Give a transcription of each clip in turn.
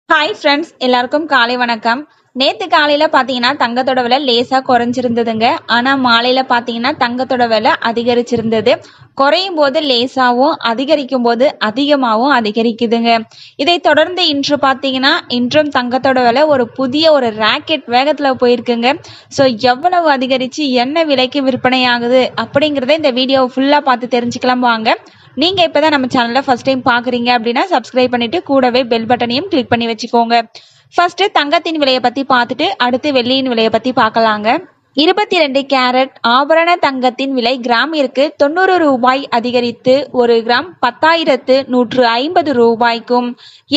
Hi friends, எல்லாருக்கும் காலை வணக்கம். நேத்து காலையில பாத்தீங்கன்னா தங்கத்தோட விலை லேசா குறைஞ்சிருந்ததுங்க. ஆனா மாலையில பாத்தீங்கன்னா தங்கத்தோட விலை அதிகரிச்சிருந்தது. குறையும் போது லேசாவும், அதிகரிக்கும் போது அதிகமாகவும் அதிகரிக்குதுங்க. இதை தொடர்ந்து இன்று பாத்தீங்கன்னா இன்றும் தங்கத்தோட விலை ஒரு புதிய ராக்கெட் வேகத்துல போயிருக்குங்க. ஸோ எவ்வளவு அதிகரிச்சு என்ன விலைக்கு விற்பனை ஆகுது அப்படிங்கிறத இந்த வீடியோ ஃபுல்லா பார்த்து தெரிஞ்சுக்கலாம் வாங்க. நீங்க இப்பதான் நம்ம சேனலை ஃபர்ஸ்ட் டைம் பாக்குறீங்க அப்படின்னா சப்ஸ்கிரைப் பண்ணிட்டு கூடவே பெல் பட்டனையும் கிளிக் பண்ணி வச்சுக்கோங்க. ஃபர்ஸ்ட் தங்கத்தின் விலையை பத்தி பார்த்துட்டு அடுத்து வெள்ளியின் விலையை பத்தி பார்க்கலாங்க. 22 கேரட் ஆபரண தங்கத்தின் விலை கிராமிற்கு 90 ரூபாய் அதிகரித்து 1 கிராம் 10,150 ரூபாய்க்கும்,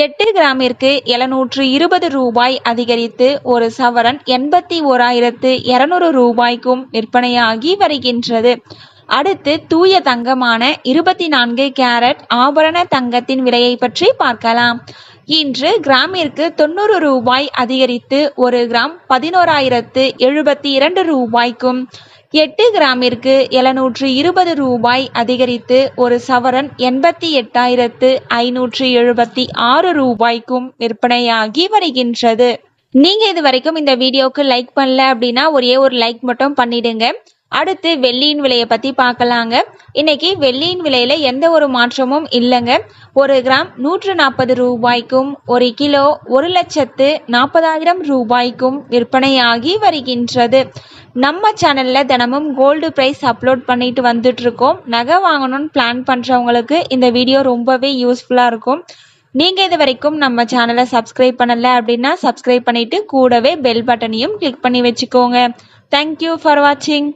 8 கிராமிற்கு 720 ரூபாய் அதிகரித்து 1 சவரன் 81,200 ரூபாய்க்கும் விற்பனையாகி வருகின்றது. அடுத்து தூய தங்கமான 24 கேரட் ஆபரண தங்கத்தின் விலையை பற்றி பார்க்கலாம். இன்று கிராமிற்கு 90 ரூபாய் அதிகரித்து 1 கிராம் 11,072 ரூபாய்க்கும், 8 கிராமிற்கு 720 ரூபாய் அதிகரித்து 1 சவரன் 88,576 ரூபாய்க்கும் விற்பனையாகி வருகின்றது. நீங்க இது வரைக்கும் இந்த வீடியோக்கு லைக் பண்ணல அப்படின்னா ஒரே ஒரு லைக் மட்டும் பண்ணிடுங்க. அடுத்து வெள்ளியின் விலையை பத்தி பார்க்கலாங்க. இன்னைக்கு வெள்ளியின் விலையில எந்த ஒரு மாற்றமும் இல்லைங்க. 1 கிராம் 140 ரூபாய்க்கும், 1 கிலோ 1,40,000 ரூபாய்க்கும் விற்பனையாகி வருகின்றது. நம்ம சேனல்ல தினமும் கோல்டு பிரைஸ் அப்லோட் பண்ணிட்டு வந்துட்டு இருக்கோம். நகை வாங்கணும்னு பிளான் பண்றவங்களுக்கு இந்த வீடியோ ரொம்பவே யூஸ்ஃபுல்லா இருக்கும். நீங்க இது வரைக்கும் நம்ம சேனலை சப்ஸ்கிரைப் பண்ணல அப்படின்னா சப்ஸ்கிரைப் பண்ணிட்டு கூடவே பெல் பட்டனையும் கிளிக் பண்ணி வச்சுக்கோங்க. தேங்க்யூ ஃபார் வாட்சிங்.